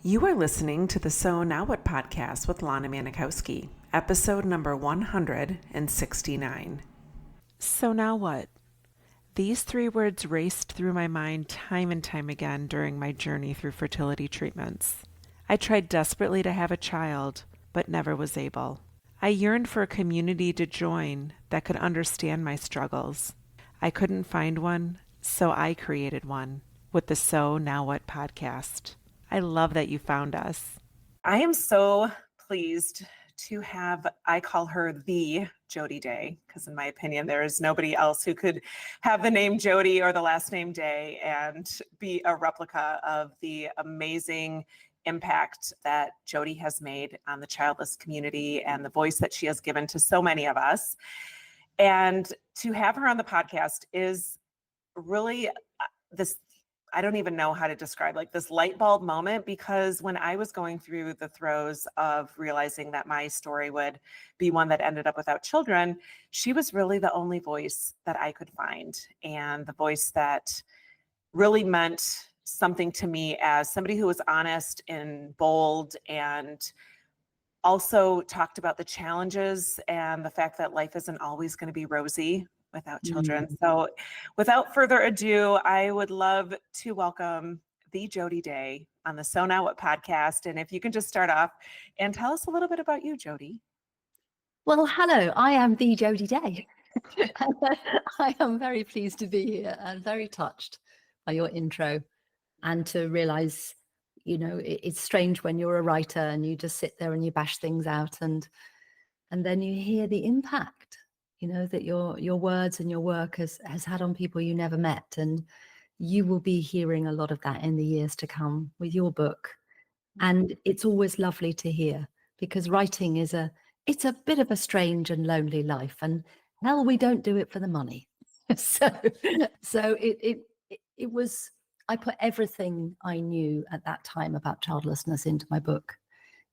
You are listening to the So Now What podcast with Lana Manikowski, episode number 169. So now what? These three words raced through my mind time and time again during my journey through fertility treatments. I tried desperately to have a child, but never was able. I yearned for a community to join that could understand my struggles. I couldn't find one, so I created one with the So Now What podcast. I love that you found us. I am so pleased to have, I call her the Jody Day, because in my opinion, there is nobody else who could have the name Jody or the last name Day and be a replica of the amazing impact that Jody has made on the childless community and the voice that she has given to so many of us. And to have her on the podcast is really this, I don't even know how to describe, like this light bulb moment, because when I was going through the throes of realizing that my story would be one that ended up without children, she was really the only voice that I could find, and the voice that really meant something to me as somebody who was honest and bold, and also talked about the challenges and the fact that life isn't always going to be rosy without children. So without further ado, I would love to welcome the Jody Day on the So Now What podcast. And if you can just start off and tell us a little bit about you, Jody. Well, hello, I am the Jody Day. I am very pleased to be here and very touched by your intro, and to realize, it's strange when you're a writer and you just sit there and you bash things out, and then you hear the impact, that your words and your work has had on people you never met. And you will be hearing a lot of that in the years to come with your book. And it's always lovely to hear, because writing it's a bit of a strange and lonely life, and hell, we don't do it for the money. so it was, I put everything I knew at that time about childlessness into my book,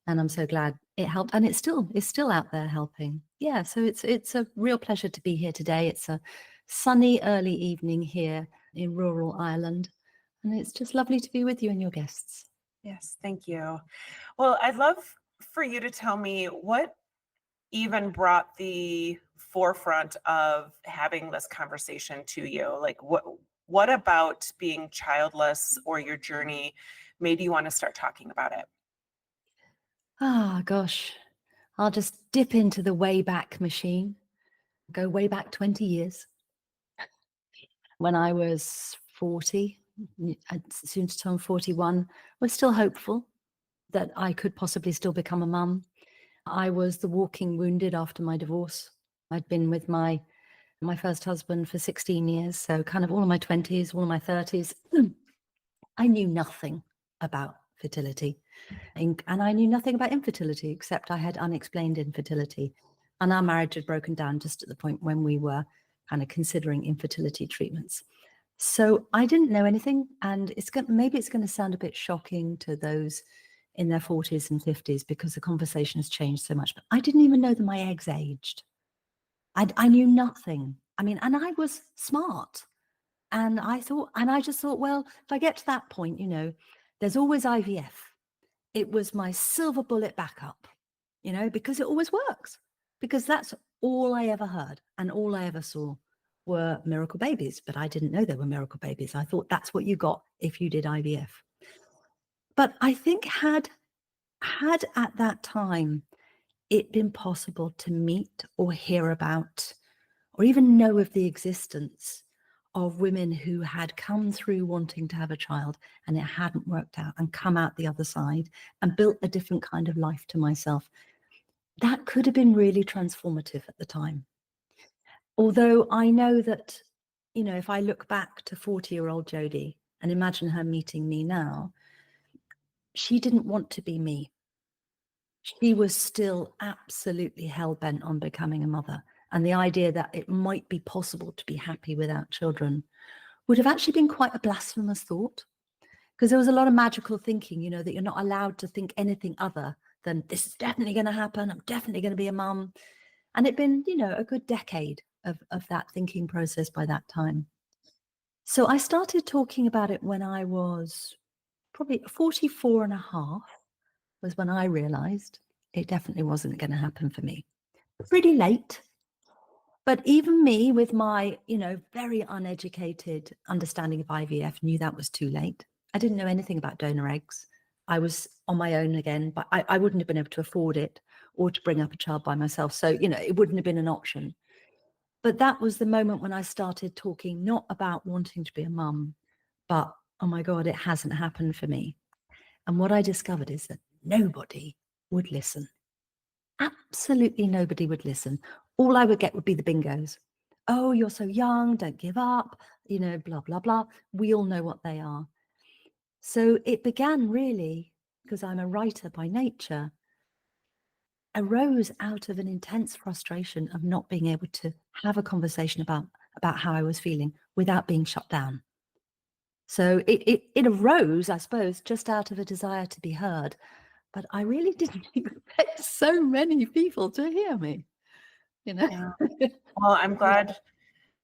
and I'm so glad it helped, and it's still out there helping. Yeah, so it's a real pleasure to be here today. It's a sunny early evening here in rural Ireland, and it's just lovely to be with you and your guests. Yes, thank you. Well, I'd love for you to tell me what even brought the forefront of having this conversation to you. Like what about being childless or your journey made you want to start talking about it? Ah, gosh, I'll just dip into the Wayback Machine, go way back 20 years. When I was 40, soon to turn 41, was still hopeful that I could possibly still become a mum. I was the walking wounded after my divorce. I'd been with my first husband for 16 years, so kind of all of my 20s, all of my 30s. I knew nothing about fertility, and I knew nothing about infertility, except I had unexplained infertility. And our marriage had broken down just at the point when we were kind of considering infertility treatments. So I didn't know anything, and maybe it's going to sound a bit shocking to those in their 40s and 50s, because the conversation has changed so much, but I didn't even know that my eggs aged. I knew nothing. I mean, and I was smart. And I just thought, well, if I get to that point, there's always IVF. It was my silver bullet backup, because it always works, because that's all I ever heard and all I ever saw were miracle babies. But I didn't know they were miracle babies. I thought that's what you got if you did IVF. But I think had at that time it been possible to meet or hear about or even know of the existence of women who had come through wanting to have a child and it hadn't worked out, and come out the other side and built a different kind of life to myself, that could have been really transformative at the time. Although I know that, if I look back to 40-year-old Jody and imagine her meeting me now, she didn't want to be me. She was still absolutely hell-bent on becoming a mother. And the idea that it might be possible to be happy without children would have actually been quite a blasphemous thought, because there was a lot of magical thinking, that you're not allowed to think anything other than this is definitely going to happen. I'm definitely going to be a mum. And it'd been, a good decade of that thinking process by that time. So I started talking about it when I was probably 44 and a half was when I realized it definitely wasn't going to happen for me. Pretty late. But even me, with my, very uneducated understanding of IVF, knew that was too late. I didn't know anything about donor eggs. I was on my own again, but I wouldn't have been able to afford it or to bring up a child by myself. So, it wouldn't have been an option. But that was the moment when I started talking not about wanting to be a mum, but, oh my God, it hasn't happened for me. And what I discovered is that nobody would listen. Absolutely nobody would listen. All I would get would be the bingos. Oh, you're so young, don't give up, blah, blah, blah. We all know what they are. So it began really, because I'm a writer by nature, arose out of an intense frustration of not being able to have a conversation about how I was feeling without being shut down. So it arose, I suppose, just out of a desire to be heard. But I really didn't expect so many people to hear me, you know? Yeah. Well, I'm glad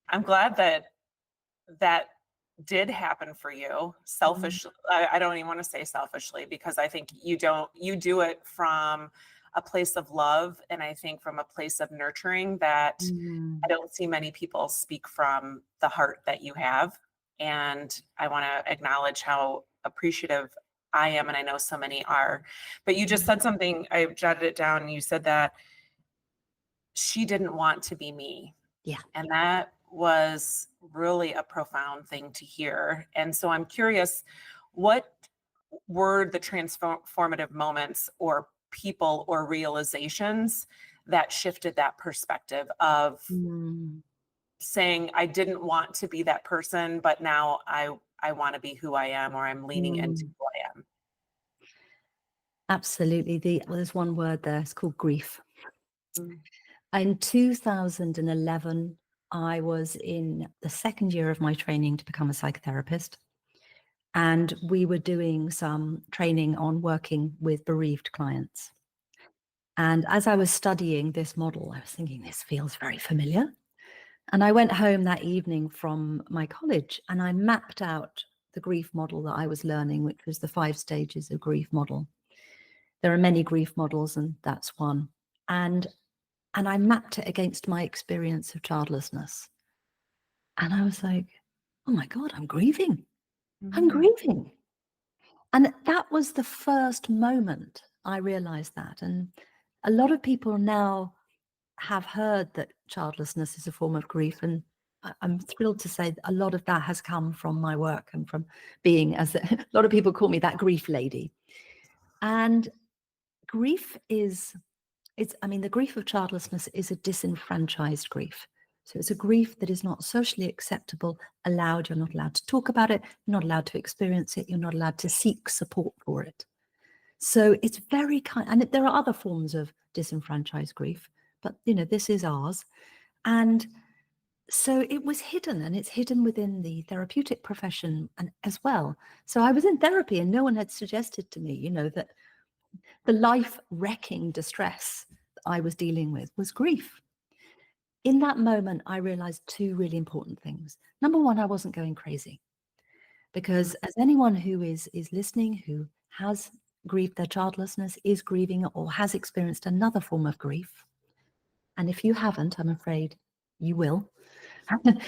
that that did happen for you. Selfish, I don't even want to say selfishly, because I think you do it from a place of love, and I think from a place of nurturing that Mm. I don't see many people speak from the heart that you have. And I want to acknowledge how appreciative I am, and I know so many are. But you just said something, I jotted it down, and you said that she didn't want to be me. Yeah. And that was really a profound thing to hear. And so I'm curious, what were the transformative moments or people or realizations that shifted that perspective of Mm. saying, I didn't want to be that person, but now I want to be who I am, or I'm leaning into Mm. who I am? Absolutely. There's one word there, it's called grief. Mm. In 2011, I was in the second year of my training to become a psychotherapist. And we were doing some training on working with bereaved clients. And as I was studying this model, I was thinking, this feels very familiar. And I went home that evening from my college and I mapped out the grief model that I was learning, which was the 5 stages of grief model. There are many grief models, and that's one. And I mapped it against my experience of childlessness. And I was like, oh my God, I'm grieving. I'm Mhm. grieving. And that was the first moment I realized that. And a lot of people now have heard that childlessness is a form of grief. And I'm thrilled to say that a lot of that has come from my work and from being, as a lot of people call me, that grief lady. And grief the grief of childlessness is a disenfranchised grief. So it's a grief that is not socially acceptable, allowed. You're not allowed to talk about it. You're not allowed to experience it. You're not allowed to seek support for it. So it's very kind, and there are other forms of disenfranchised grief, but this is ours. And so it was hidden, and it's hidden within the therapeutic profession and as well. So I was in therapy and no one had suggested to me, that the life-wrecking distress that I was dealing with was grief. In that moment, I realized 2 really important things. Number one, I wasn't going crazy, because as anyone who is listening, who has grieved their childlessness, is grieving, or has experienced another form of grief, and if you haven't, I'm afraid you will,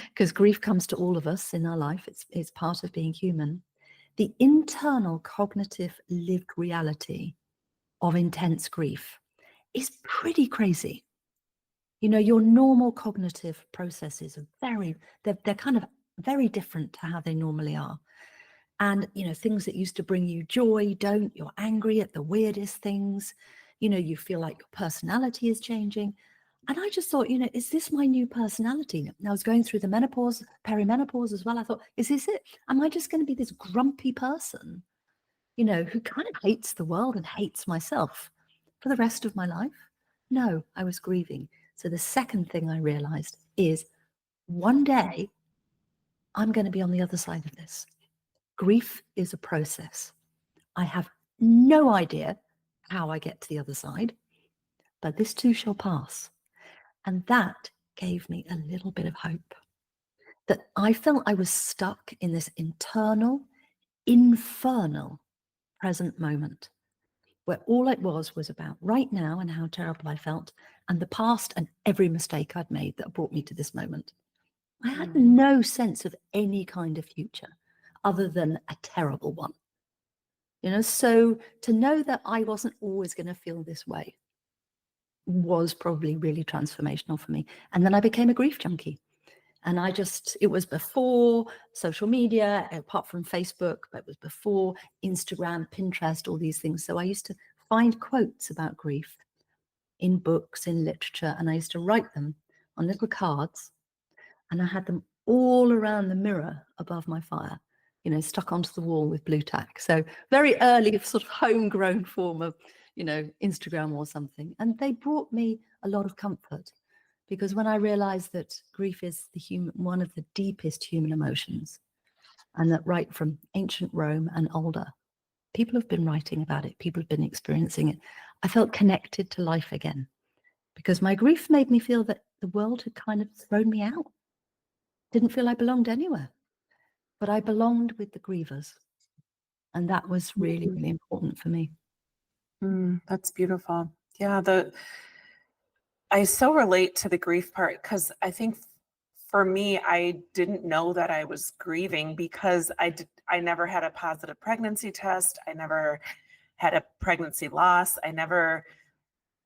because grief comes to all of us in our life. It's part of being human. The internal cognitive lived reality of intense grief is pretty crazy. Your normal cognitive processes are they're kind of very different to how they normally are. And, things that used to bring you joy don't. You're angry at the weirdest things. You feel like your personality is changing. And I just thought, is this my new personality? And I was going through the menopause, perimenopause as well. I thought, is this it? Am I just going to be this grumpy person, who kind of hates the world and hates myself for the rest of my life? No, I was grieving. So the second thing I realized is one day I'm going to be on the other side of this. Grief is a process. I have no idea how I get to the other side, but this too shall pass. And that gave me a little bit of hope, that I felt I was stuck in this internal, infernal present moment, where all it was about right now and how terrible I felt, and the past and every mistake I'd made that brought me to this moment. I had no sense of any kind of future other than a terrible one. So to know that I wasn't always going to feel this way was probably really transformational for me. And then I became a grief junkie. And it was before social media, apart from Facebook, but it was before Instagram, Pinterest, all these things. So I used to find quotes about grief in books, in literature, and I used to write them on little cards, and I had them all around the mirror above my fire, stuck onto the wall with blue tack. So very early sort of homegrown form of, Instagram or something. And they brought me a lot of comfort. Because when I realized that grief is one of the deepest human emotions, and that right from ancient Rome and older, people have been writing about it, people have been experiencing it, I felt connected to life again. Because my grief made me feel that the world had kind of thrown me out. Didn't feel I belonged anywhere, but I belonged with the grievers. And that was really, really important for me. That's beautiful. Yeah, I so relate to the grief part, because I think for me, I didn't know that I was grieving because I never had a positive pregnancy test. I never had a pregnancy loss. I never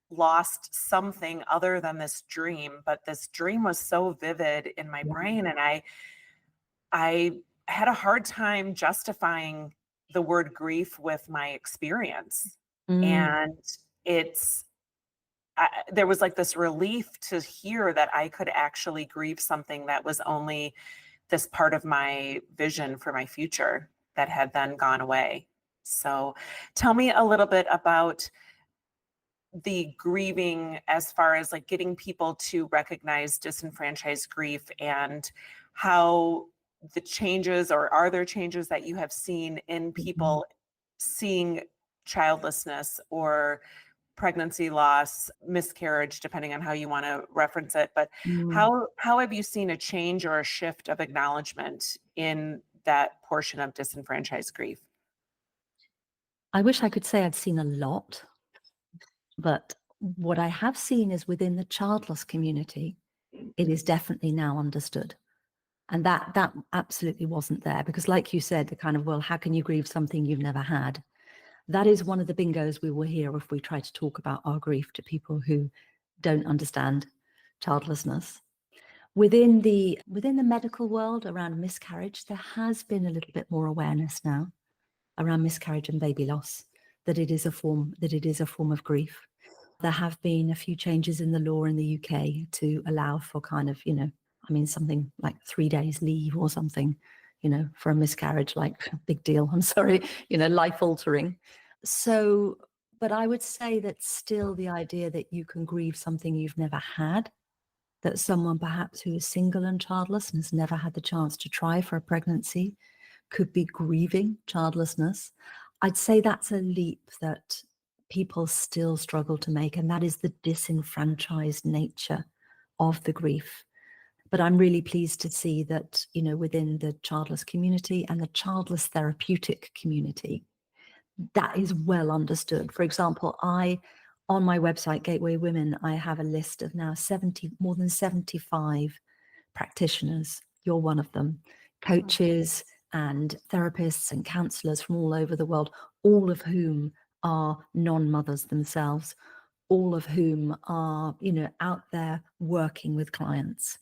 lost something other than this dream, but this dream was so vivid in my brain, and I had a hard time justifying the word grief with my experience. And there was like this relief to hear that I could actually grieve something that was only this part of my vision for my future that had then gone away. So tell me a little bit about the grieving, as far as like getting people to recognize disenfranchised grief, and how the changes, or are there changes that you have seen in people seeing childlessness or pregnancy loss, miscarriage, depending on how you want to reference it. But how have you seen a change or a shift of acknowledgement in that portion of disenfranchised grief? I wish I could say I'd seen a lot, but what I have seen is within the childless community, it is definitely now understood. And that absolutely wasn't there, because like you said, the kind of, well, how can you grieve something you've never had? That is one of the bingos we will hear if we try to talk about our grief to people who don't understand childlessness. Within the medical world around miscarriage, there has been a little bit more awareness now around miscarriage and baby loss, that it is a form of grief. There have been a few changes in the law in the UK to allow for kind of, something like 3 days leave or something, for a miscarriage, like big deal. I'm sorry, life altering. So, but I would say that still the idea that you can grieve something you've never had, that someone perhaps who is single and childless and has never had the chance to try for a pregnancy could be grieving childlessness. I'd say that's a leap that people still struggle to make, and that is the disenfranchised nature of the grief. But I'm really pleased to see that, within the childless community and the childless therapeutic community, that is well understood. For example, on my website, Gateway Women, I have a list of now more than 75 practitioners. You're one of them. Coaches and therapists and counselors from all over the world, all of whom are non-mothers themselves, all of whom are, out there working with clients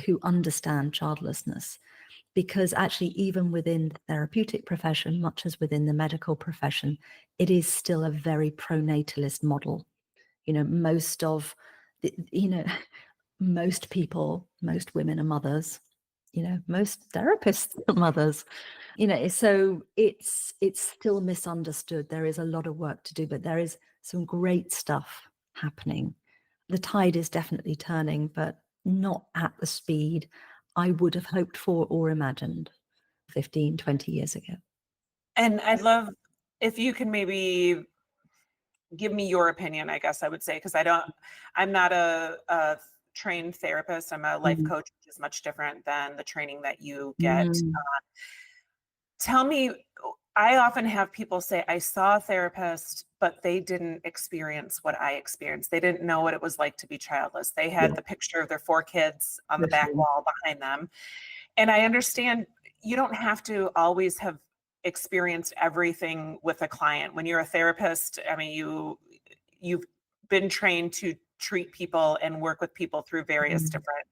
who understand childlessness. Because actually, even within the therapeutic profession, much as within the medical profession, it is still a very pronatalist model. Most of the, most people, most women are mothers, most therapists are mothers, so it's still misunderstood. There is a lot of work to do, but there is some great stuff happening. The tide is definitely turning, but not at the speed I would have hoped for or imagined 15, 20 years ago. And I'd love if you can maybe give me your opinion, I guess I would say, because I'm not a trained therapist. I'm a life coach, which is much different than the training that you get. Tell me, I often have people say, I saw a therapist, but they didn't experience what I experienced. They didn't know what it was like to be childless. They Yeah, had the picture of their 4 kids on the for back sure. wall behind them. And I understand you don't have to always have experienced everything with a client. When you're a therapist, I mean, you've been trained to treat people and work with people through various Mm. different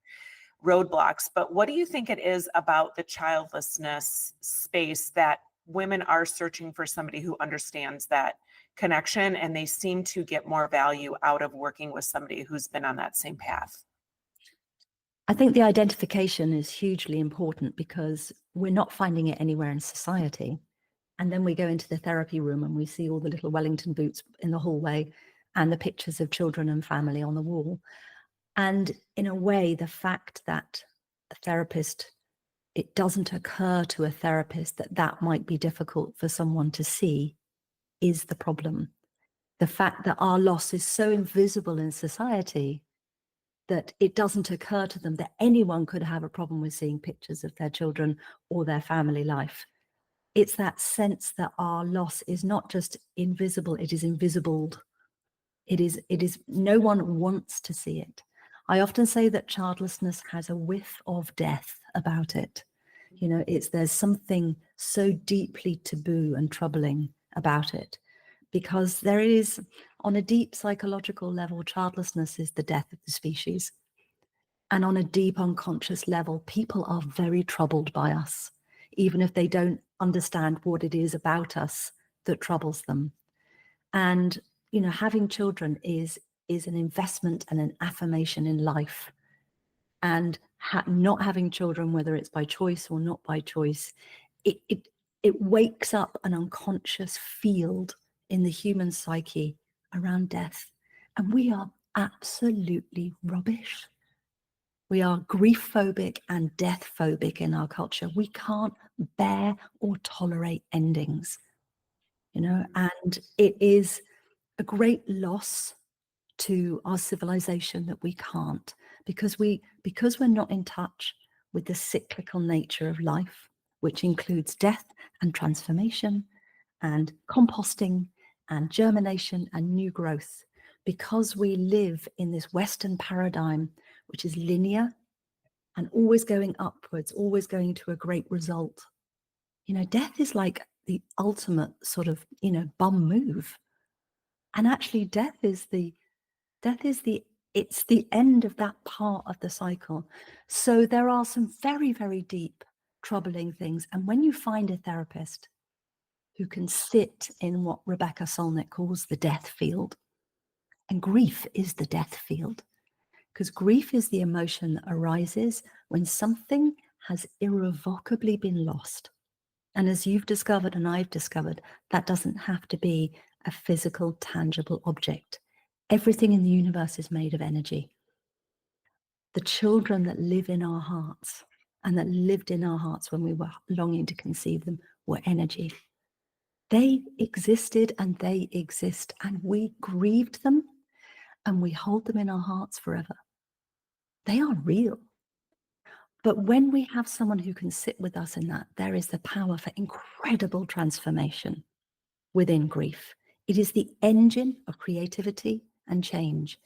roadblocks. But what do you think it is about the childlessness space that women are searching for somebody who understands that connection and they seem to get more value out of working with somebody who's been on that same path? I think the identification is hugely important because we're not finding it anywhere in society. And then we go into the therapy room and we see all the little Wellington boots in the hallway and the pictures of children and family on the wall. And in a way, the fact that a therapist, it doesn't occur to a therapist that that might be difficult for someone to see is the problem. The fact that our loss is so invisible in society that it doesn't occur to them that anyone could have a problem with seeing pictures of their children or their family life. It's that sense that our loss is not just invisible, it is invisibled. It is no one wants to see it. I often say that childlessness has a whiff of death about it. You know, there's something so deeply taboo and troubling about it because there is, on a deep psychological level, childlessness is the death of the species. And on a deep unconscious level, people are very troubled by us, even if they don't understand what it is about us that troubles them. And, you know, having children is an investment and an affirmation in life. And not having children, whether it's by choice or not by choice, it wakes up an unconscious field in the human psyche around death. And we are absolutely rubbish. We are grief phobic and death phobic in our culture. We can't bear or tolerate endings, you know, and it is a great loss to our civilization that we can't because we're not in touch with the cyclical nature of life, which includes death and transformation and composting and germination and new growth. Because we live in this Western paradigm, which is linear and always going upwards, always going to a great result. You know, death is like the ultimate sort of, you know, bum move. And actually death is it's the end of that part of the cycle. So there are some very, very deep, troubling things. And when you find a therapist who can sit in what Rebecca Solnit calls the death field, and grief is the death field, because grief is the emotion that arises when something has irrevocably been lost. And as you've discovered and I've discovered, that doesn't have to be a physical, tangible object. Everything in the universe is made of energy. The children that live in our hearts and that lived in our hearts when we were longing to conceive them were energy. They existed and they exist, and we grieved them and we hold them in our hearts forever. They are real. But when we have someone who can sit with us in that, there is the power for incredible transformation within grief. It is the engine of creativity and change.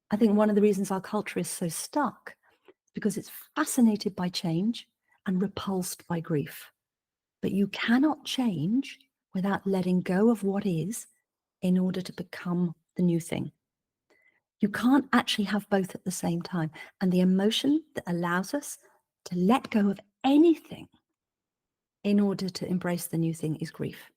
I think one of the reasons our culture is so stuck is because it's fascinated by change and repulsed by grief. But you cannot change without letting go of what is in order to become the new thing. You can't actually have both at the same time. And the emotion that allows us to let go of anything in order to embrace the new thing is grief.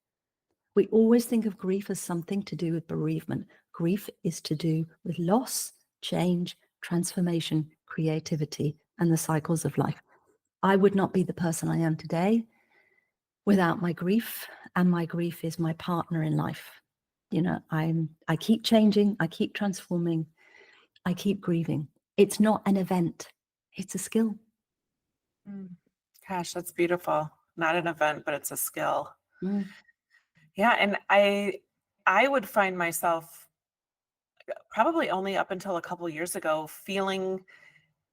We always think of grief as something to do with bereavement. Grief is to do with loss, change, transformation, creativity, and the cycles of life. I would not be the person I am today without my grief, and my grief is my partner in life. You know, I keep changing, I keep transforming, I keep grieving. It's not an event, it's a skill. Mm. Gosh, that's beautiful. Not an event, but it's a skill. Mm. Yeah, and I would find myself probably only up until a couple years ago feeling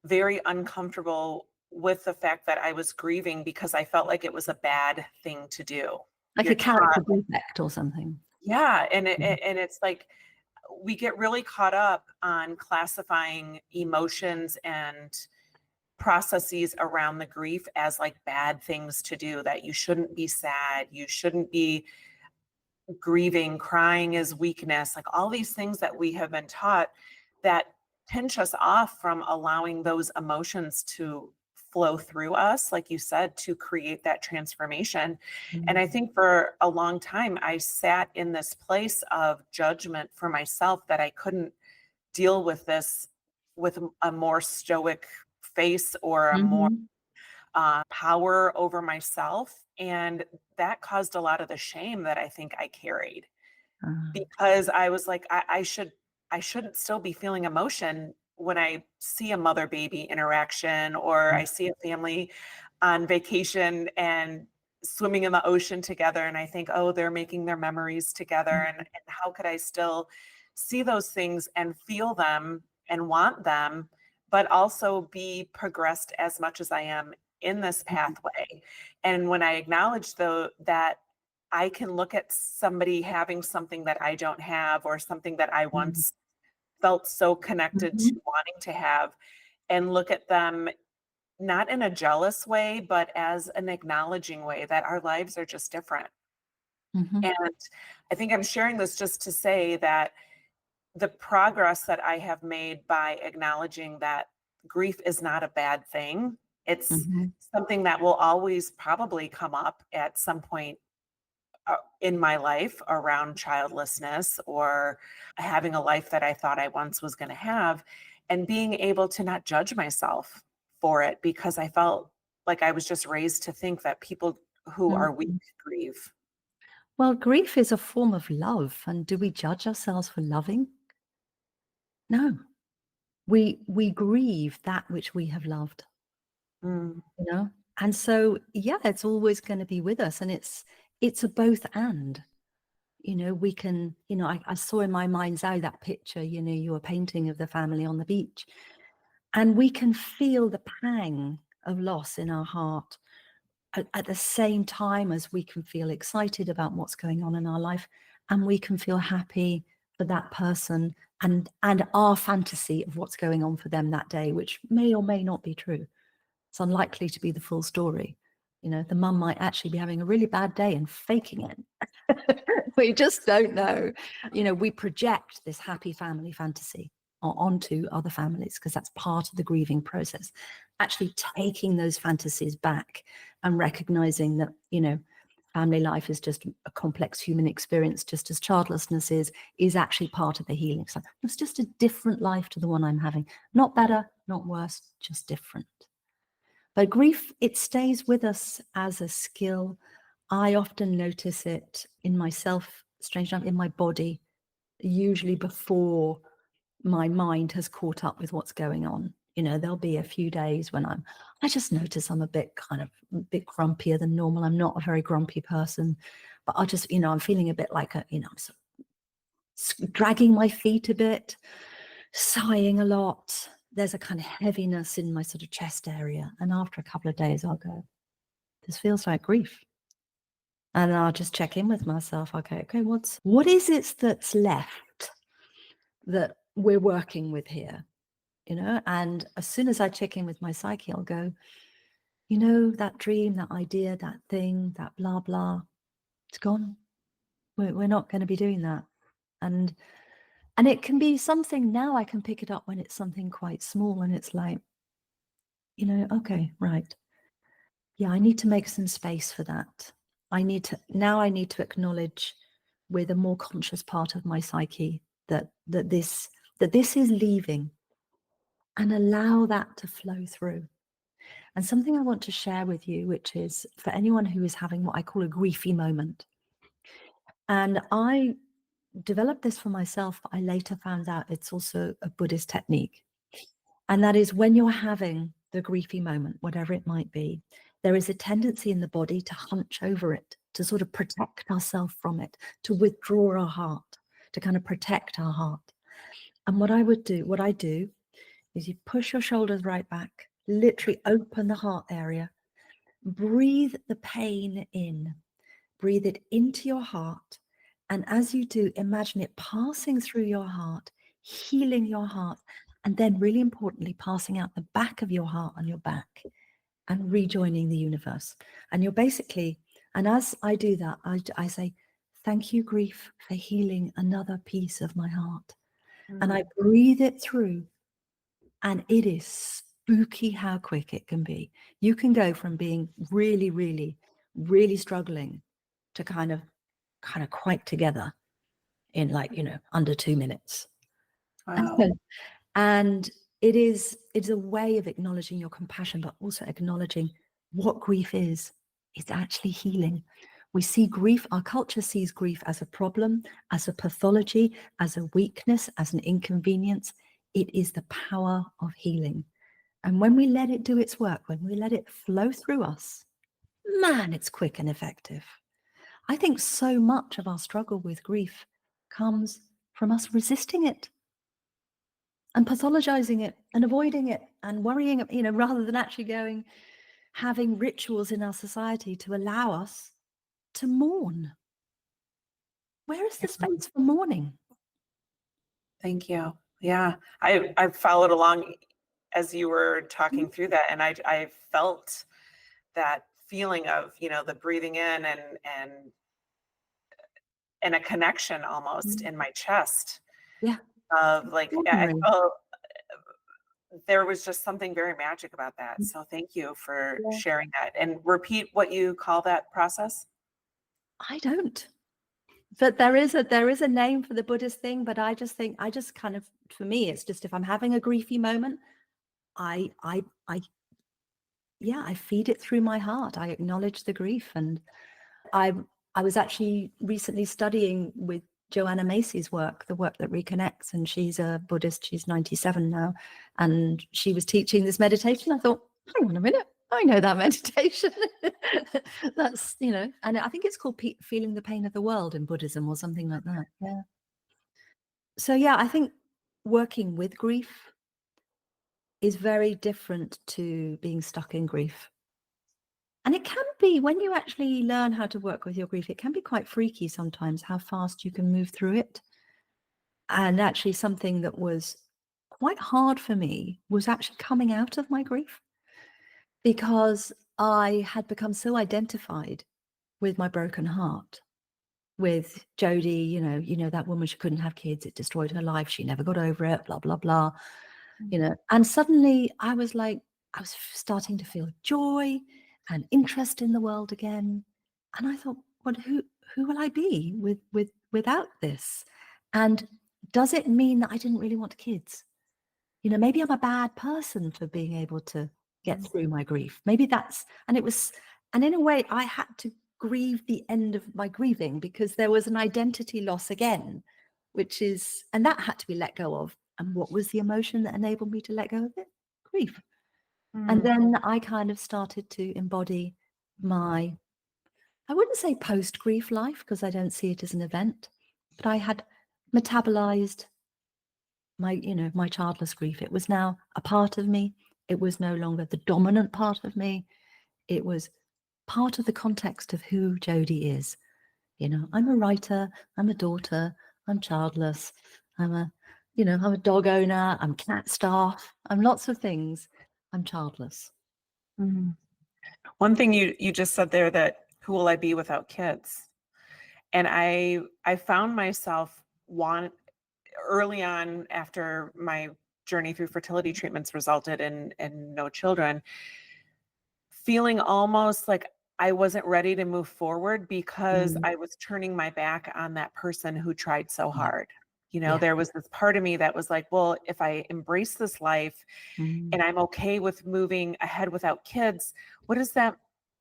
very uncomfortable with the fact that I was grieving because I felt like it was a bad thing to do. Like you're a taught. character defect or something. Yeah, and Mhm. it's like we get really caught up on classifying emotions and processes around the grief as like bad things to do, that you shouldn't be sad, you shouldn't be grieving, crying is weakness, like all these things that we have been taught that pinch us off from allowing those emotions to flow through us, like you said, to create that transformation. And I Mm. think for a long time, I sat in this place of judgment for myself that I couldn't deal with this with a more stoic face or a more Mhm. power over myself. And that caused a lot of the shame that I think I carried, Ah. because I was like, I shouldn't still be feeling emotion when I see a mother baby interaction, or I see a family on vacation and swimming in the ocean together. And I think, oh, they're making their memories together. And how could I still see those things and feel them and want them, but also be progressed as much as I am in this pathway? And when I acknowledge though that I can look at somebody having something that I don't have, or something that I Mhm. once felt so connected to Mhm. wanting to have, and look at them not in a jealous way, but as an acknowledging way that our lives are just different. Mhm. And I think I'm sharing this just to say that the progress that I have made by acknowledging that grief is not a bad thing. It's Mhm. something that will always probably come up at some point in my life around childlessness, or having a life that I thought I once was going to have, and being able to not judge myself for it, because I felt like I was just raised to think that people who are weak Mhm. grieve. Well, grief is a form of love, and do we judge ourselves for loving? No. We grieve that which we have loved, Mm, you know? And so, yeah, it's always gonna be with us, and it's a both and. You know, we can, I saw in my mind's eye that picture, you were painting of the family on the beach. And we can feel the pang of loss in our heart at the same time as we can feel excited about what's going on in our life, and we can feel happy for that person and our fantasy of what's going on for them that day, which may or may not be true. It's unlikely to be the full story. The mum might actually be having a really bad day and faking it. We just don't know. We project this happy family fantasy onto other families because that's part of the grieving process. Actually taking those fantasies back and recognizing that, family life is just a complex human experience, just as childlessness is actually part of the healing. So it's just a different life to the one I'm having. Not better, not worse, just different. But grief, it stays with us as a skill. I often notice it in myself, strange enough, in my body, usually before my mind has caught up with what's going on. There'll be a few days when I just notice I'm a bit grumpier than normal. I'm not a very grumpy person, but I just, I'm feeling a bit like I'm sort of dragging my feet a bit, sighing a lot. There's a kind of heaviness in my sort of chest area. And after a couple of days, I'll go, this feels like grief. And I'll just check in with myself. Okay, what is it that's left that we're working with here? And as soon as I check in with my psyche, I'll go, that dream, that idea, that thing, that blah, blah, it's gone. We're not going to be doing that. And it can be something. Now I can pick it up when it's something quite small, and it's like, okay, right. Yeah, I need to make some space for that. I need to acknowledge with a more conscious part of my psyche that this is leaving, and allow that to flow through. And something I want to share with you, which is for anyone who is having what I call a griefy moment. And I developed this for myself, but I later found out it's also a Buddhist technique. And that is when you're having the griefy moment, whatever it might be, there is a tendency in the body to hunch over it, to sort of protect ourselves from it, to withdraw our heart, to kind of protect our heart. And what I do is you push your shoulders right back, literally open the heart area, breathe the pain in, breathe it into your heart. And as you do, imagine it passing through your heart, healing your heart, and then really importantly, passing out the back of your heart on your back and rejoining the universe. And you're basically, and as I do that, I say, thank you, grief, for healing another piece of my heart. And I breathe it through, and it is spooky how quick it can be. You can go from being really, really, really struggling to kind of quite together in under 2 minutes. Wow. And it's a way of acknowledging your compassion, but also acknowledging what grief is. It's actually healing. We see grief, our culture sees grief as a problem, as a pathology, as a weakness, as an inconvenience. It is the power of healing. And when we let it do its work, when we let it flow through us, man, it's quick and effective. I think so much of our struggle with grief comes from us resisting it and pathologizing it and avoiding it and worrying, rather than actually having rituals in our society to allow us to mourn. Where is the space for mourning? Thank you. Yeah, I followed along as you were talking through that, and I felt that feeling of, the breathing in and a connection almost in my chest Yeah. of like I Ordinary. felt there was just something very magic about that. So thank you for Yeah. sharing that. And repeat what you call that process. I don't. But there is a name for the Buddhist thing, but I just think kind of, for me, it's just if I'm having a griefy moment, I feed it through my heart. I acknowledge the grief. And I was actually recently studying with Joanna Macy's work, the work that reconnects, and she's a Buddhist. She's 97 now, and she was teaching this meditation. I thought, hang on a minute, I know that meditation. That's, and I think it's called feeling the pain of the world in Buddhism or something like that. Yeah. So yeah, I think working with grief is very different to being stuck in grief. And it can be, when you actually learn how to work with your grief, it can be quite freaky sometimes how fast you can move through it. And actually, something that was quite hard for me was actually coming out of my grief, because I had become so identified with my broken heart, with Jody, that woman, she couldn't have kids, it destroyed her life, she never got over it, blah, blah, blah. And suddenly I was starting to feel joy and interest in the world again. And I thought, well, who will I be without this? And does it mean that I didn't really want kids? Maybe I'm a bad person for being able to get through my grief. Maybe and in a way I had to grieve the end of my grieving, because there was an identity loss again, and that had to be let go of. And what was the emotion that enabled me to let go of it? Grief. And then I kind of started to embody I wouldn't say post-grief life, because I don't see it as an event, but I had metabolized my childless grief. It was now a part of me. It was no longer the dominant part of me. It was part of the context of who Jody is. I'm a writer, I'm a daughter, I'm childless, I'm a dog owner, I'm cat staff, I'm lots of things. I'm childless. One thing you just said there, that who will I be without kids? And I found myself early on, after my journey through fertility treatments resulted in no children, feeling almost like I wasn't ready to move forward because I was turning my back on that person who tried so hard. Yeah. There was this part of me that was like, well, if I embrace this life and I'm okay with moving ahead without kids, what does that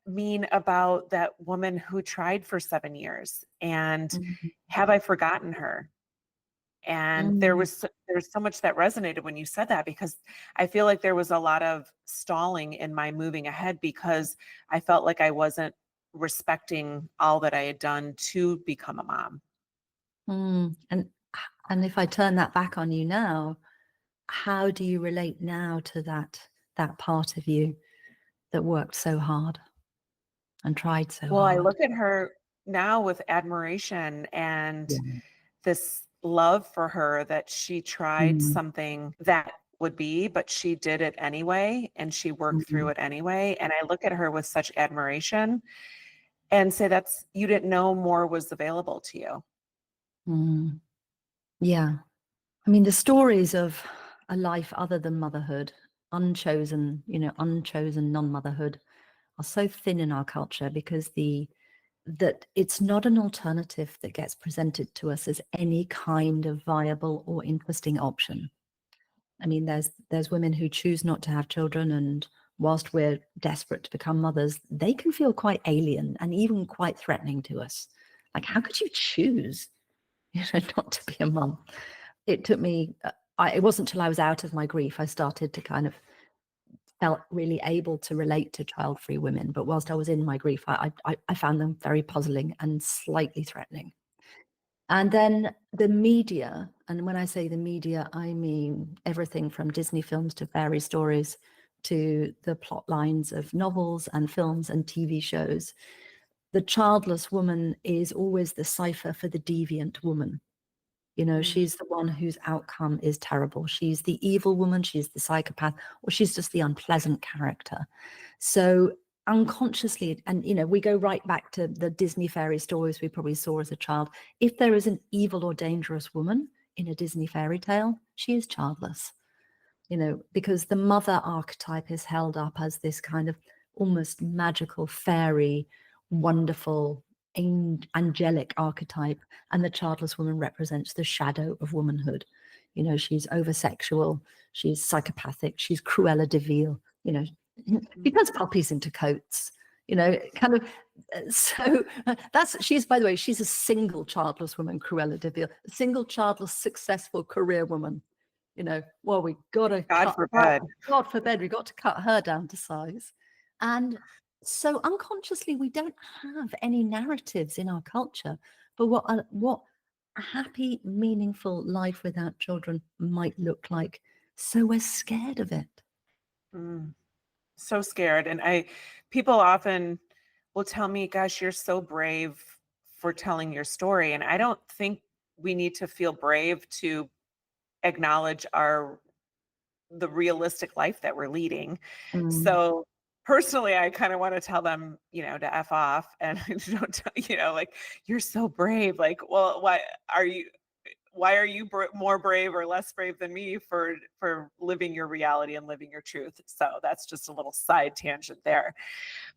mean about that woman who tried for 7 years? And have I forgotten her? And there's so much that resonated when you said that, because I feel like there was a lot of stalling in my moving ahead because I felt like I wasn't respecting all that I had done to become a mom. And if I turn that back on you now, how do you relate now to that part of you that worked so hard and tried so Well, I hard? look at her now with admiration and Yeah. this love for her that she tried Mm, something that would be, but she did it anyway and she worked through mm, it anyway. And I look at her with such admiration and say, that's, you didn't know more was available to you. mm. Yeah. I mean, the stories of a life other than motherhood, unchosen, unchosen non-motherhood, are so thin in our culture because that it's not an alternative that gets presented to us as any kind of viable or interesting option. I mean, there's women who choose not to have children, and whilst we're desperate to become mothers, they can feel quite alien and even quite threatening to us. Like, how could you choose, not to be a mum? It took me. It wasn't till I was out of my grief I started to kind of felt really able to relate to child-free women. But whilst I was in my grief, I found them very puzzling and slightly threatening. And then the media, and when I say the media, I mean everything from Disney films to fairy stories to the plot lines of novels and films and TV shows. The childless woman is always the cipher for the deviant woman. Mm, She's the one whose outcome is terrible. She's the evil woman, she's the psychopath, or she's just the unpleasant character. So unconsciously, and we go right back to the Disney fairy stories we probably saw as a child. If there is an evil or dangerous woman in a Disney fairy tale, she is childless. Because the mother archetype is held up as this kind of almost magical, fairy, wonderful, angelic archetype, and the childless woman represents the shadow of womanhood. She's over-sexual, she's psychopathic, she's Cruella de Vil. She mm. turns puppies into coats. Kind of. So she's, by the way, she's a single childless woman, Cruella de Vil, a single childless, successful career woman. Well, we got to God cut her, forbid. God forbid, we got to cut her down to size. And so unconsciously, we don't have any narratives in our culture for what a happy, meaningful life without children might look like. So we're scared of it. Mm, so scared. And people often will tell me, gosh, you're so brave for telling your story. And I don't think we need to feel brave to acknowledge the realistic life that we're leading. Mm, So personally, I kind of want to tell them, to F off and don't tell, like, you're so brave. Like, well, why are you more brave or less brave than me for living your reality and living your truth? So that's just a little side tangent there.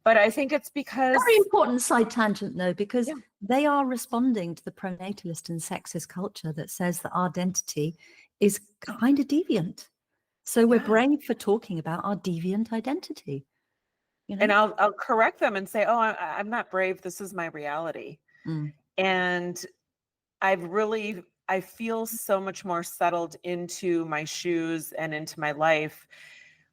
But I think it's very because, important side tangent, though, because yeah, they are responding to the pronatalist and sexist culture that says that our identity is kind of deviant. So we're yeah. brave for talking about our deviant identity, you And know? I'll correct them and say, oh, I'm not brave. This is my reality. Mm, And I feel so much more settled into my shoes and into my life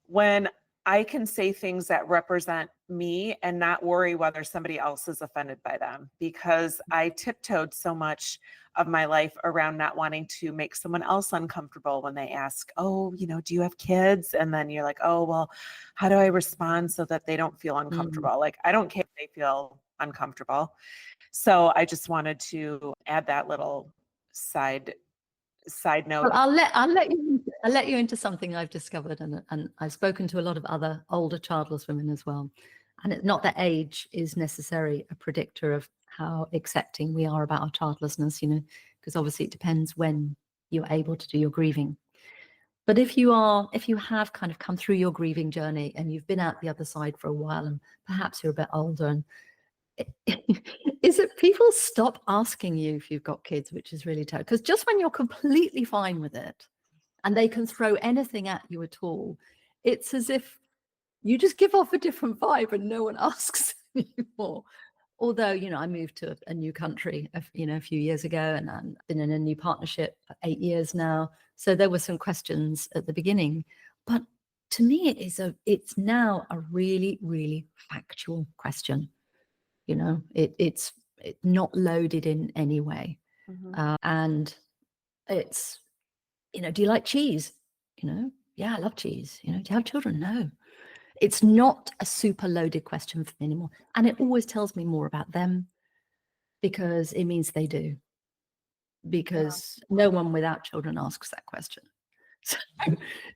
when I can say things that represent me and not worry whether somebody else is offended by them, because I tiptoed so much of my life around not wanting to make someone else uncomfortable when they ask, oh, do you have kids? And then you're like, oh, well, how do I respond so that they don't feel mm. uncomfortable? Like, I don't care if they feel uncomfortable. So I just wanted to add that little side Well, note. I'll let you into something I've discovered, and I've spoken to a lot of other older childless women as well. And it's not that age is necessarily a predictor of how accepting we are about our childlessness, because obviously it depends when you're able to do your grieving. But if you have kind of come through your grieving journey and you've been out the other side for a while, and perhaps you're a bit older, and is it people stop asking you if you've got kids, which is really terrible. Because just when you're completely fine with it and they can throw anything at you at all, it's as if you just give off a different vibe and no one asks anymore. Although, I moved to a new country, a few years ago, and I've been in a new partnership for 8 years now. So there were some questions at the beginning, but to me, it's now a really, really factual question. It's not loaded in any way, Mhm. and it's do you like cheese? Yeah, I love cheese. Do you have children? No. It's not a super loaded question for me anymore, and it always tells me more about them because it means they do. Yeah. Because no one without children asks that question. So,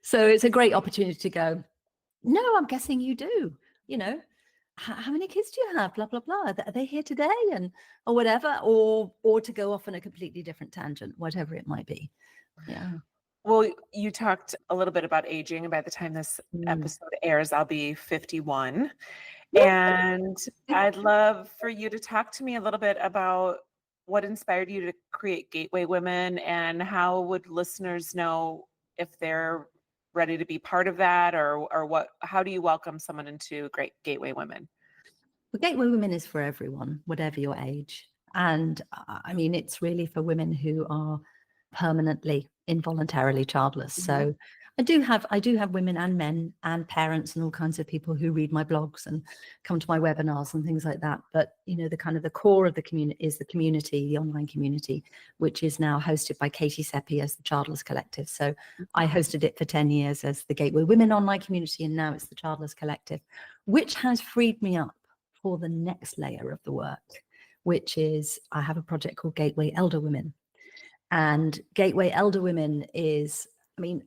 so it's a great opportunity to go, no, I'm guessing you do. You know, how many kids do you have? Blah, blah, blah. Are they here today? And or whatever, or to go off on a completely different tangent, whatever it might be. Yeah. Well, you talked a little bit about aging, and by the time this Mm. episode airs, I'll be 51. Yeah. And I'd love for you to talk to me a little bit about what inspired you to create Gateway Women, and how would listeners know if they're ready to be part of that, or how do you welcome someone into Great Gateway Women? Well, Gateway Women is for everyone, whatever your age. And I mean, it's really for women who are permanently, involuntarily childless. Mhm. So I do have women and men and parents and all kinds of people who read my blogs and come to my webinars and things like that. But the kind of the core of the community is the community, the online community, which is now hosted by Katie Seppi as the Childless Collective. So I hosted it for 10 years as the Gateway Women online community, and now it's the Childless Collective, which has freed me up for the next layer of the work, which is I have a project called Gateway Elder Women. And Gateway Elder Women is, I mean,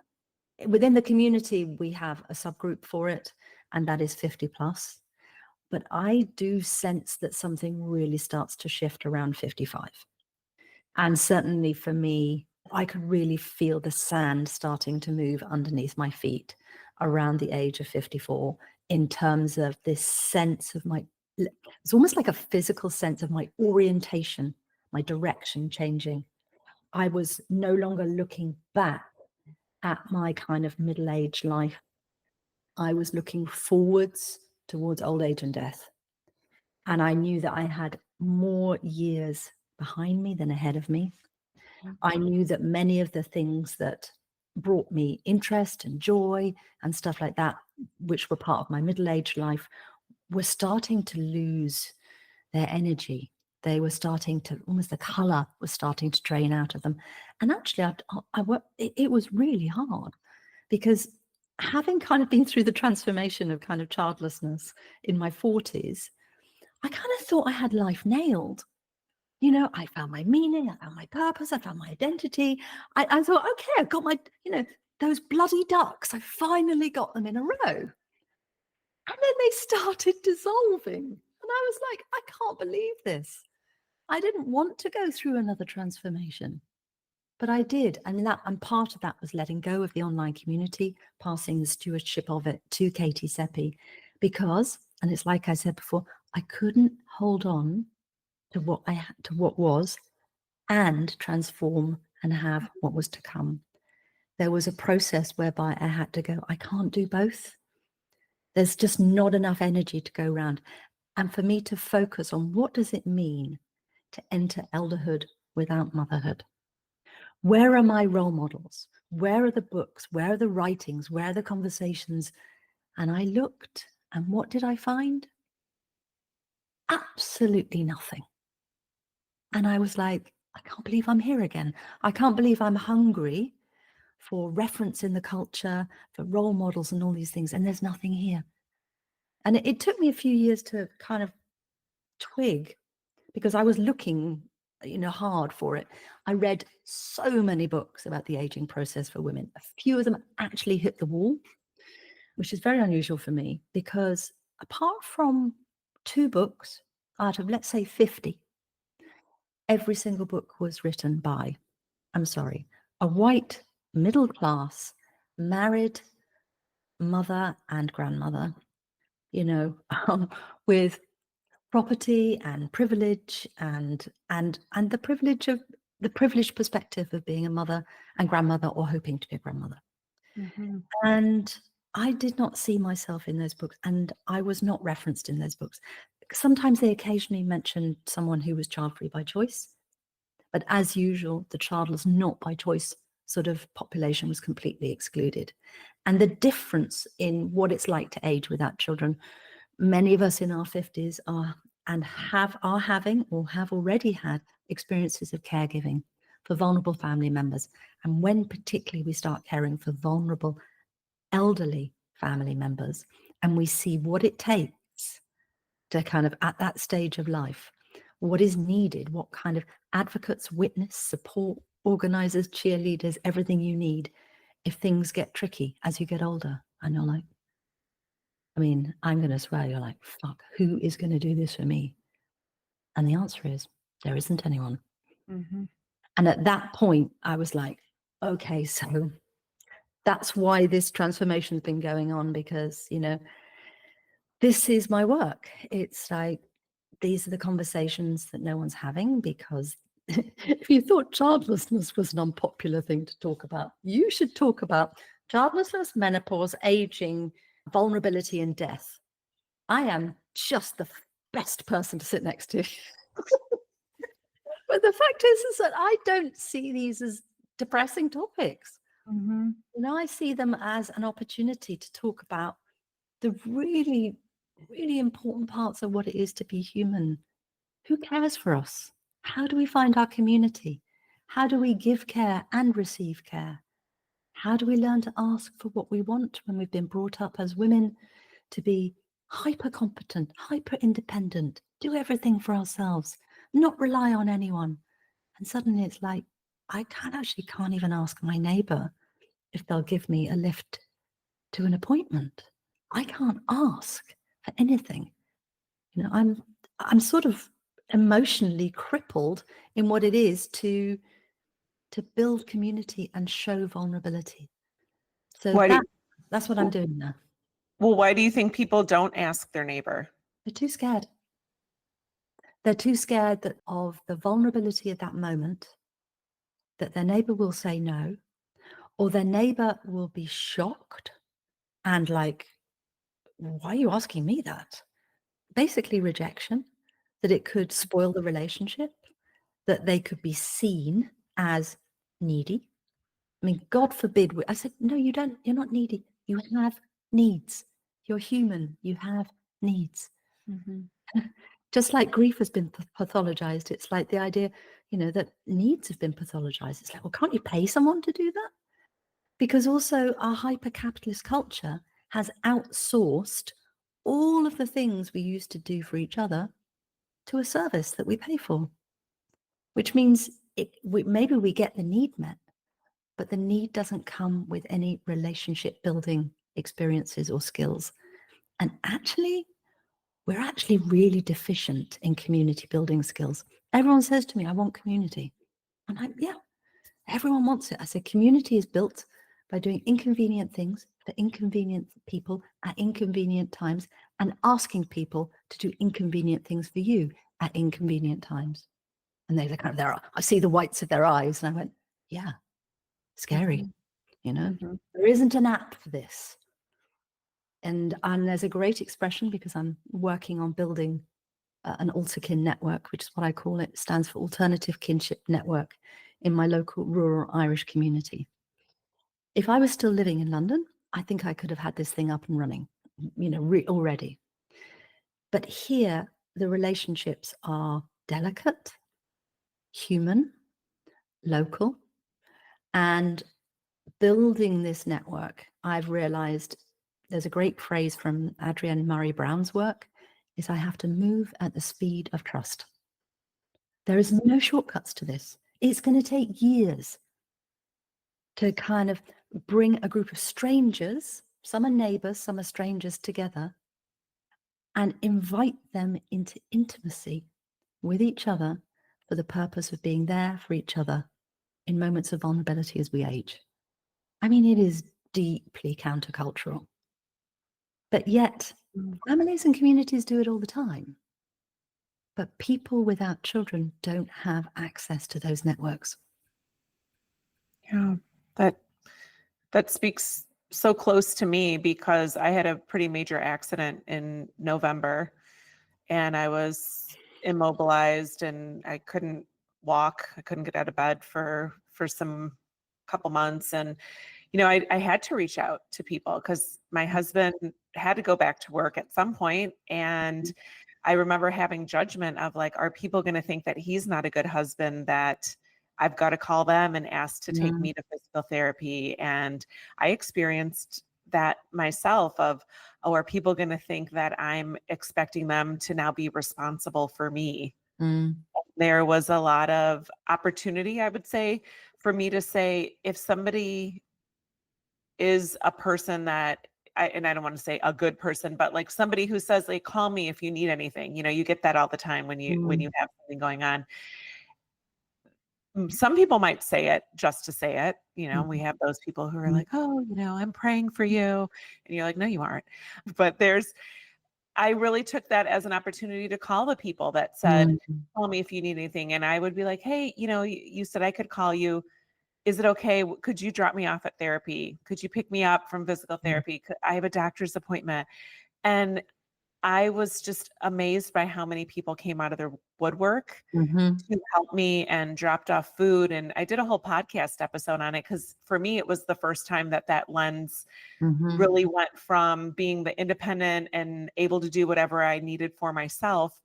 within the community, we have a subgroup for it, and that is 50 plus. But I do sense that something really starts to shift around 55. And certainly for me, I could really feel the sand starting to move underneath my feet around the age of 54, in terms of this sense of it's almost like a physical sense of my orientation, my direction changing. I was no longer looking back at my kind of middle-aged life. I was looking forwards towards old age and death. And I knew that I had more years behind me than ahead of me. I knew that many of the things that brought me interest and joy and stuff like that, which were part of my middle-aged life, were starting to lose their energy. They were starting to, almost the color was starting to drain out of them. And actually, it was really hard, because having kind of been through the transformation of kind of childlessness in my 40s, I kind of thought I had life nailed. I found my meaning, I found my purpose, I found my identity. I thought, okay, I've got my, those bloody ducks, I finally got them in a row. And then they started dissolving. And I was like, I can't believe this. I didn't want to go through another transformation, but I did. And part of that was letting go of the online community, passing the stewardship of it to Katie Seppi, because, and it's like I said before, I couldn't hold on to what was and transform and have what was to come. There was a process whereby I had to go, I can't do both. There's just not enough energy to go around. And for me to focus on, what does it mean to enter elderhood without motherhood? Where are my role models? Where are the books? Where are the writings? Where are the conversations? And I looked, and what did I find? Absolutely nothing. And I was like, I can't believe I'm here again. I can't believe I'm hungry for reference in the culture, for role models and all these things, and there's nothing here. And it took me a few years to kind of twig, because I was looking, hard for it. I read so many books about the aging process for women. A few of them actually hit the wall, which is very unusual for me, because apart from 2 books out of, let's say, 50, every single book was written by, I'm sorry, a white, middle class, married mother and grandmother, with property and privilege and the privileged perspective of being a mother and grandmother, or hoping to be a grandmother. Mhm. And I did not see myself in those books, and I was not referenced in those books. Sometimes they occasionally mentioned someone who was child-free by choice, but as usual, the childless not by choice sort of population was completely excluded. And the difference in what it's like to age without children, many of us in our 50s are having or have already had experiences of caregiving for vulnerable family members. And when particularly we start caring for vulnerable elderly family members, and we see what it takes to kind of, at that stage of life, what is needed, what kind of advocates, witness, support, organizers, cheerleaders, everything you need if things get tricky as you get older. And you're like, I mean, I'm going to swear, you're like, fuck, who is going to do this for me? And the answer is, there isn't anyone. Mm-hmm. And at that point, I was like, okay, so that's why this transformation has been going on, because, you know, this is my work. It's like, these are the conversations that no one's having, because if you thought childlessness was an unpopular thing to talk about, you should talk about childlessness, menopause, aging, vulnerability, and death. I am just the best person to sit next to. But the fact is that I don't see these as depressing topics. Mm-hmm. You know, I see them as an opportunity to talk about the really, really important parts of what it is to be human. Who cares for us? How do we find our community? How do we give care and receive care? How do we learn to ask for what we want when we've been brought up as women to be hyper competent, hyper independent, do everything for ourselves, not rely on anyone? And suddenly it's like, I can't even ask my neighbor if they'll give me a lift to an appointment. I can't ask for anything. You know, I'm sort of emotionally crippled in what it is to build community and show vulnerability. So Why do that's what I'm doing now. Well, why do you think people don't ask their neighbor? They're too scared. They're too scared of the vulnerability of that moment, that their neighbor will say no, or their neighbor will be shocked and like, why are you asking me that? Basically rejection, that it could spoil the relationship, that they could be seen as needy. I mean, God forbid. I said, no, you don't. You're not needy. You have needs. You're human. You have needs. Mm-hmm. Just like grief has been pathologized, it's like the idea, you know, that needs have been pathologized. It's like, well, can't you pay someone to do that? Because also our hyper-capitalist culture has outsourced all of the things we used to do for each other to a service that we pay for, which means maybe we get the need met, but the need doesn't come with any relationship building experiences or skills. And actually, we're actually really deficient in community building skills. Everyone says to me, I want community. I'm like, yeah, everyone wants it. I said, community is built by doing inconvenient things for inconvenient people at inconvenient times and asking people to do inconvenient things for you at inconvenient times. And they look out there, I see the whites of their eyes, and I went, yeah, scary. Mm-hmm. You know, Mm-hmm. there isn't an app for this. And there's a great expression, because I'm working on building an Alterkin network, which is what I call it. It stands for Alternative Kinship Network, in my local rural Irish community. If I was still living in London, I think I could have had this thing up and running, you know, already. But here, the relationships are delicate, human, local, and building this network, I've realized there's a great phrase from Adrienne Murray Brown's work, is I have to move at the speed of trust. There is no shortcuts to this. It's going to take years to kind of bring a group of strangers, some are neighbors, some are strangers, together and invite them into intimacy with each other for the purpose of being there for each other in moments of vulnerability as we age. I mean, it is deeply countercultural. But yet, families and communities do it all the time. But people without children don't have access to those networks. Yeah, that speaks so close to me, because I had a pretty major accident in November and I was immobilized and I couldn't walk. I couldn't get out of bed for some couple months. And, you know, I had to reach out to people because my husband had to go back to work at some point. And I remember having judgment of like, are people going to think that he's not a good husband, that I've got to call them and ask to take me to physical therapy? And I experienced that myself of, oh, are people going to think that I'm expecting them to now be responsible for me? Mm, There was a lot of opportunity, I would say, for me to say, if somebody is a person that and I don't want to say a good person, but like somebody who says, like, call me if you need anything. You get that all the time when you mm, have something going on. Some people might say it just to say it. We mhm, have those people who are mm, like, "Oh, I'm praying for you." And you're like, "No, you aren't." But I really took that as an opportunity to call the people that said, mm, "Call me if you need anything." And I would be like, "Hey, you said I could call you. Is it okay? Could you drop me off at therapy? Could you pick me up from physical mm, therapy? I have a doctor's appointment." And I was just amazed by how many people came out of their woodwork mhm, to help me and dropped off food. And I did a whole podcast episode on it because for me, it was the first time that lens mhm, really went from being the independent and able to do whatever I needed for myself,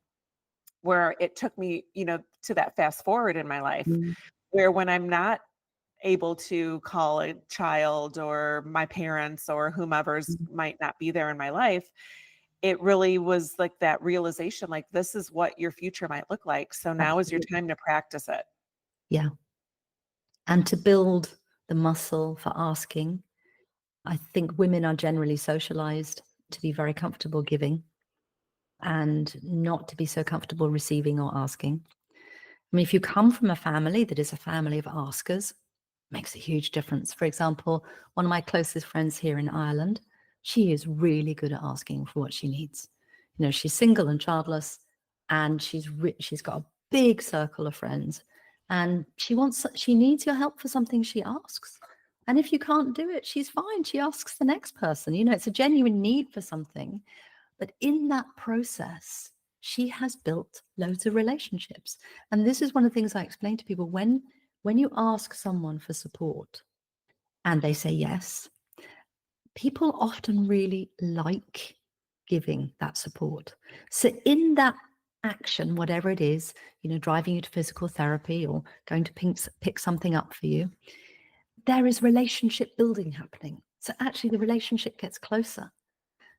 where it took me, to that fast forward in my life, mm, where when I'm not able to call a child or my parents or whomever's mm, might not be there in my life, it really was like that realization, like, this is what your future might look like. So now is your absolutely. time to practice it. Yeah. And to build the muscle for asking, I think women are generally socialized to be very comfortable giving and not to be so comfortable receiving or asking. I mean, if you come from a family that is a family of askers, makes a huge difference. For example, one of my closest friends here in Ireland, she is really good at asking for what she needs. She's single and childless, and she's got a big circle of friends, and she needs your help for something. She asks, and if you can't do it, she's fine. She asks the next person. It's a genuine need for something, but in that process, she has built loads of relationships. And this is one of the things I explain to people when you ask someone for support and they say yes, people often really like giving that support. So in that action, whatever it is, driving you to physical therapy or going to pick something up for you, there is relationship building happening. So actually the relationship gets closer.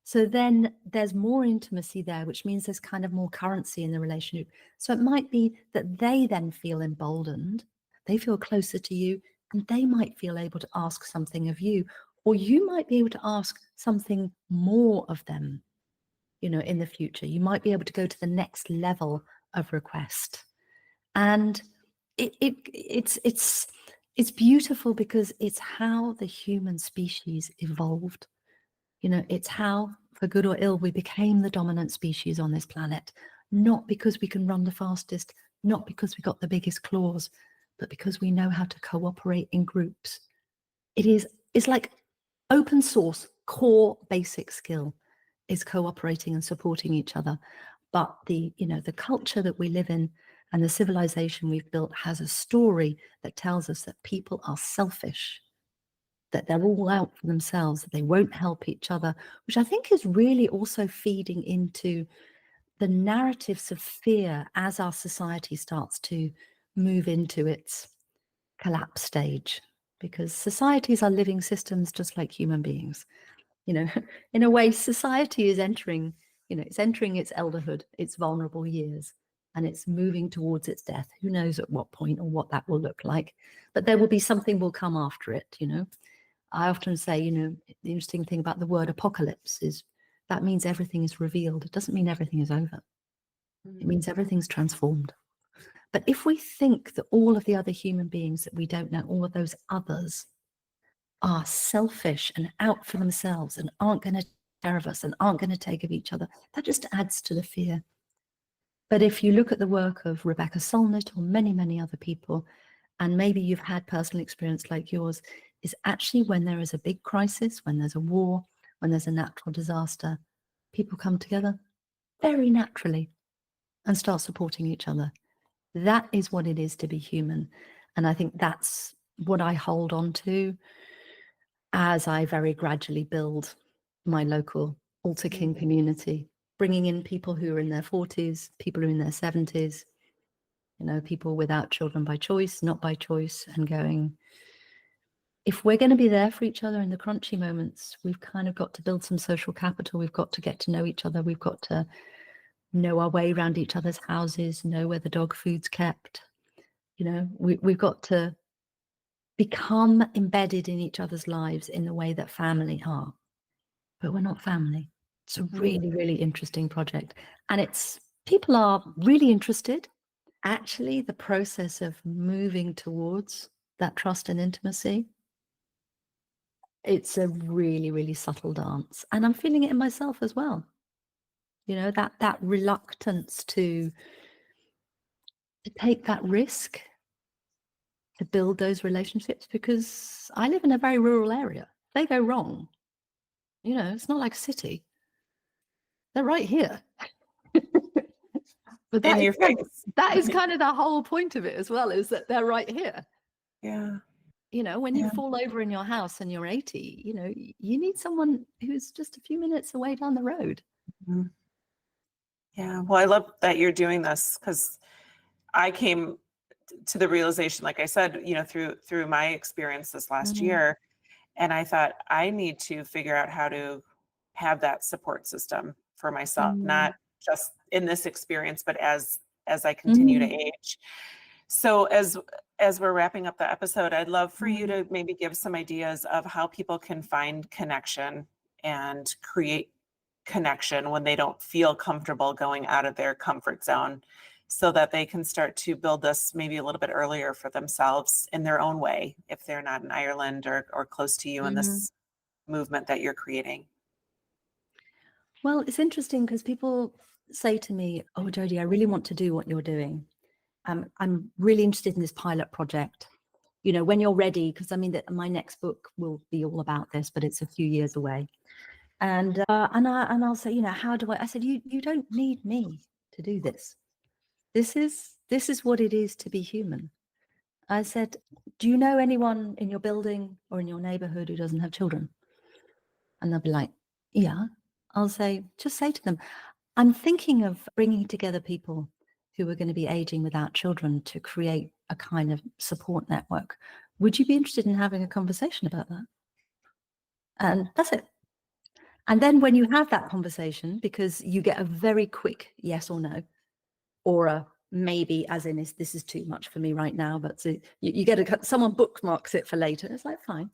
So then there's more intimacy there, which means there's kind of more currency in the relationship. So it might be that they then feel emboldened, they feel closer to you, and they might feel able to ask something of you, or you might be able to ask something more of them, in the future. You might be able to go to the next level of request. And it's beautiful because it's how the human species evolved. It's how, for good or ill, we became the dominant species on this planet, not because we can run the fastest, not because we got the biggest claws, but because we know how to cooperate in groups. It's like open source, core basic skill is cooperating and supporting each other. But the culture that we live in and the civilization we've built has a story that tells us that people are selfish, that they're all out for themselves, that they won't help each other, which I think is really also feeding into the narratives of fear as our society starts to move into its collapse stage. Because societies are living systems just like human beings. You know, in a way, society is entering, it's entering its elderhood, its vulnerable years, and it's moving towards its death. Who knows at what point or what that will look like? But there will be something will come after it. I often say, the interesting thing about the word apocalypse is that means everything is revealed. It doesn't mean everything is over. It Mhm. means everything's transformed. But if we think that all of the other human beings that we don't know, all of those others, are selfish and out for themselves and aren't going to take care of us and aren't going to take of each other, that just adds to the fear. But if you look at the work of Rebecca Solnit or many, many other people, and maybe you've had personal experience like yours, is actually when there is a big crisis, when there's a war, when there's a natural disaster, people come together very naturally and start supporting each other. That is what it is to be human. And I think that's what I hold on to as I very gradually build my local Altar King Mhm. community, bringing in people who are in their 40s, people who are in their 70s, people without children by choice, not by choice, and going, if we're going to be there for each other in the crunchy moments, we've kind of got to build some social capital. We've got to get to know each other. We've got to know our way around each other's houses, know where the dog food's kept. You know, we've got to become embedded in each other's lives in the way that family are, but we're not family. It's a really, really interesting project. And people are really interested. Actually, the process of moving towards that trust and intimacy, it's a really, really subtle dance. And I'm feeling it in myself as well. You know, that reluctance to take that risk, to build those relationships, because I live in a very rural area. If they go wrong, you know, it's not like a city. They're right here. But In your face. that is kind of the whole point of it as well, is that they're right here. Yeah. You know, when you Yeah. fall over in your house and you're 80, you know, you need someone who's just a few minutes away down the road. Mhm. Yeah. Well, I love that you're doing this, because I came to the realization, like I said, you know, through my experience this last year, and I thought I need to figure out how to have that support system for myself, not just in this experience, but as I continue to age. So as we're wrapping up the episode, I'd love for you to maybe give some ideas of how people can find connection and create connection when they don't feel comfortable going out of their comfort zone, so that they can start to build this maybe a little bit earlier for themselves in their own way, if they're not in Ireland or close to you in this movement that you're creating. Well, it's interesting because people say to me, "Oh, Jody, I really want to do what you're doing. I'm really interested in this pilot project. You know, when you're ready," because I mean that my next book will be all about this, but it's a few years away. And I'll say, you know, how do I said, you don't need me to do this. This is what it is to be human. I said, do you know anyone in your building or in your neighborhood who doesn't have children? And they'll be like, yeah. I'll say, just say to them, I'm thinking of bringing together people who are going to be aging without children to create a kind of support network. Would you be interested in having a conversation about that? And that's it. And then when you have that conversation, because you get a very quick yes or no, or a maybe, as in this is too much for me right now, but so you get someone bookmarks it for later. It's like, fine.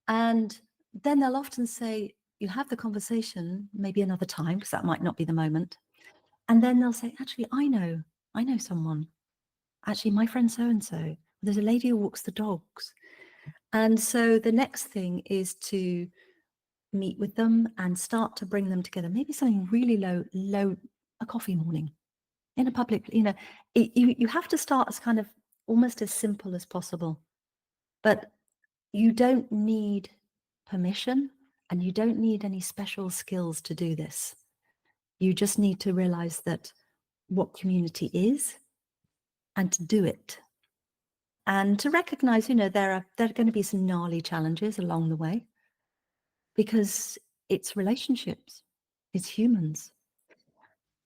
And then they'll often say, you have the conversation maybe another time, because that might not be the moment. And then they'll say, actually, I know someone. Actually, my friend so-and-so, there's a lady who walks the dogs. And so the next thing is to meet with them and start to bring them together. Maybe something really low, a coffee morning in a public, you know, you have to start as kind of almost as simple as possible. But you don't need permission and you don't need any special skills to do this. You just need to realize that what community is and to do it. And to recognize, you know, there are going to be some gnarly challenges along the way, because it's relationships, it's humans.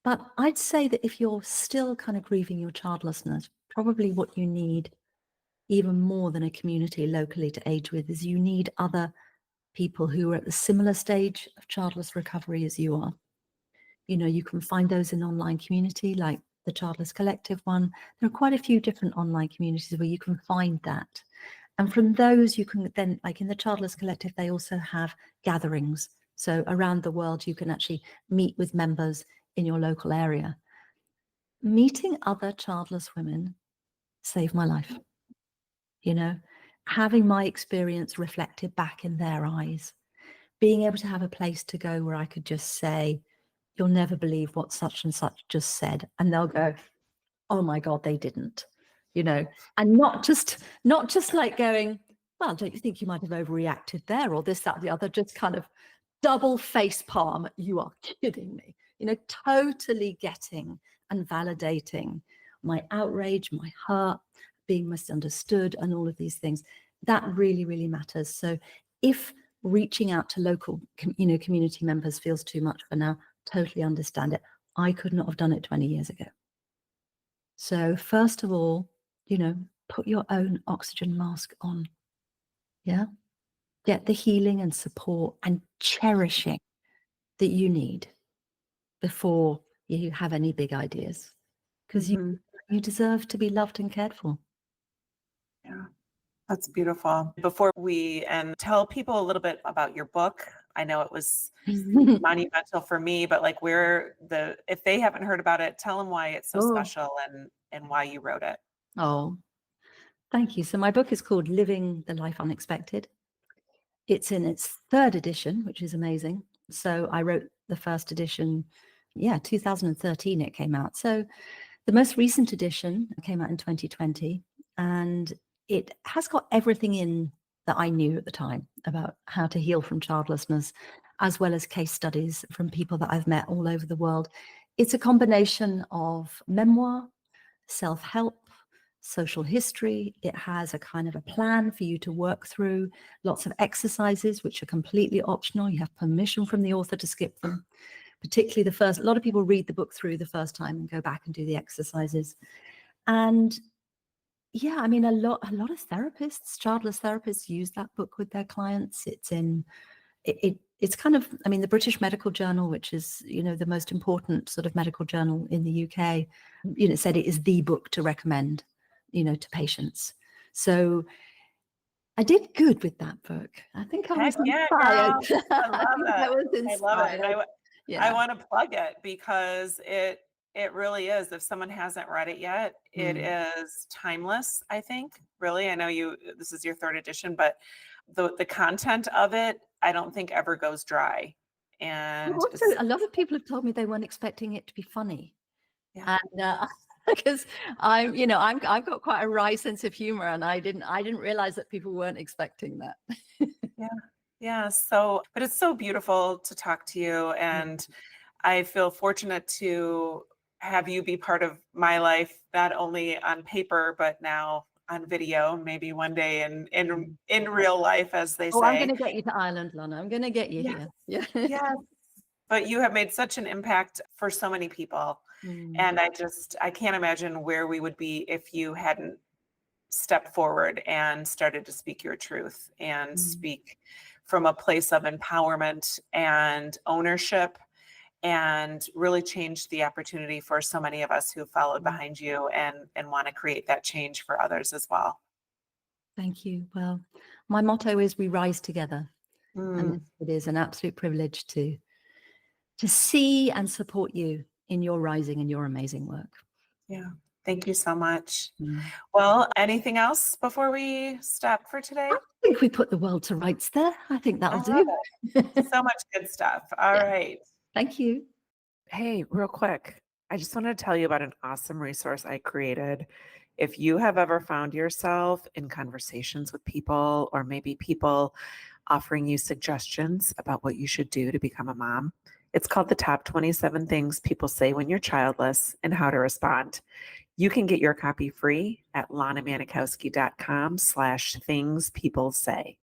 But I'd say that if you're still kind of grieving your childlessness, probably what you need even more than a community locally to age with is you need other people who are at the similar stage of childless recovery as you are. You know, you can find those in online community, like the Childless Collective one. There are quite a few different online communities where you can find that. And from those, you can then, like in the Childless Collective, they also have gatherings. So around the world, you can actually meet with members in your local area. Meeting other childless women saved my life. You know, having my experience reflected back in their eyes, being able to have a place to go where I could just say, you'll never believe what such and such just said. And they'll go, oh my God, they didn't, you know, and not just like going, well, don't you think you might have overreacted there, or this, that, the other, just kind of double face palm, you are kidding me, you know, totally getting and validating my outrage, my hurt, being misunderstood, and all of these things. That really, really matters. So if reaching out to local, you know, community members feels too much for now, totally understand it. I could not have done it 20 years ago. So first of all, you know, put your own oxygen mask on. Yeah. Get the healing and support and cherishing that you need before you have any big ideas, because Mhm. you deserve to be loved and cared for. Yeah, that's beautiful. Before we end, tell people a little bit about your book. I know it was monumental for me, but like if they haven't heard about it, tell them why it's so Oh, special and why you wrote it. oh, thank you. So my book is called Living the Life Unexpected. It's in its third edition, which is amazing. So I wrote the first edition, 2013 it came out. So the most recent edition came out in 2020, and it has got everything in that I knew at the time about how to heal from childlessness, as well as case studies from people that I've met all over the world. It's a combination of memoir, self-help, social history. It has a kind of a plan for you to work through, lots of exercises, which are completely optional. You have permission from the author to skip them, particularly the first. A lot of people read the book through the first time and go back and do the exercises. And yeah, I mean, a lot of therapists, childless therapists, use that book with their clients. It's kind of, I mean, the British Medical Journal, which is, the most important sort of medical journal in the UK, said it is the book to recommend, to patients. So I did good with that book. I think I Heck was yeah, inspired. girl. I love I it. was I love it. inspired. And I Yeah. want to plug it because it really is. If someone hasn't read it yet, it Mm. is timeless, I think. Really. I know this is your third edition, but the content of it, I don't think ever goes dry. And Also, a lot of people have told me they weren't expecting it to be funny. yeah. And because I've got quite a wry sense of humor, and I didn't realize that people weren't expecting that. Yeah. Yeah. So, but it's so beautiful to talk to you. And I feel fortunate to have you be part of my life, not only on paper, but now on video, maybe one day in real life, as they Oh, I'm going say. to get you to Ireland, Lana. I'm going to get you Yeah. here. Yeah. Yes. But you have made such an impact for so many people. And I can't imagine where we would be if you hadn't stepped forward and started to speak your truth and speak from a place of empowerment and ownership, and really changed the opportunity for so many of us who followed behind you and want to create that change for others as well. Thank you. Well, my motto is we rise together. And Mm, it is an absolute privilege to see and support you in your rising and your amazing work. yeah. Thank you so much. Mm. Well, anything else before we stop for today? I think we put the world to rights there. I think I that'll love do. it. So much good stuff. All Yeah. right. Thank you. Hey, real quick, I just wanted to tell you about an awesome resource I created. If you have ever found yourself in conversations with people, or maybe people offering you suggestions about what you should do to become a mom, it's called The Top 27 Things People Say When You're Childless and How to Respond. You can get your copy free at lanamanikowski.com/things people say.